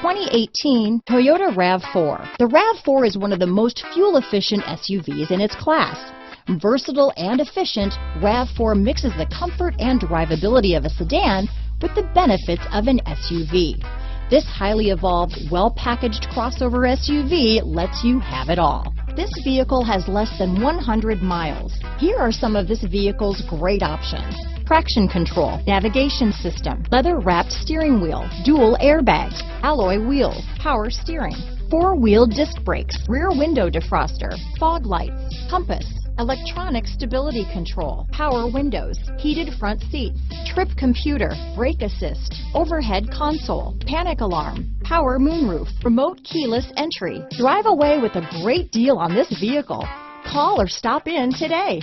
2018 Toyota RAV4. The RAV4 is one of the most fuel-efficient SUVs in its class. Versatile and efficient, RAV4 mixes the comfort and drivability of a sedan with the benefits of an SUV. This highly evolved, well-packaged crossover SUV lets you have it all. This vehicle has less than 100 miles. Here are some of this vehicle's great options: traction control, navigation system, leather-wrapped steering wheel, dual airbags, alloy wheels, power steering, four-wheel disc brakes, rear window defroster, fog lights, compass, electronic stability control, power windows, heated front seats, trip computer, brake assist, overhead console, panic alarm, power moonroof, remote keyless entry. Drive away with a great deal on this vehicle. Call or stop in today.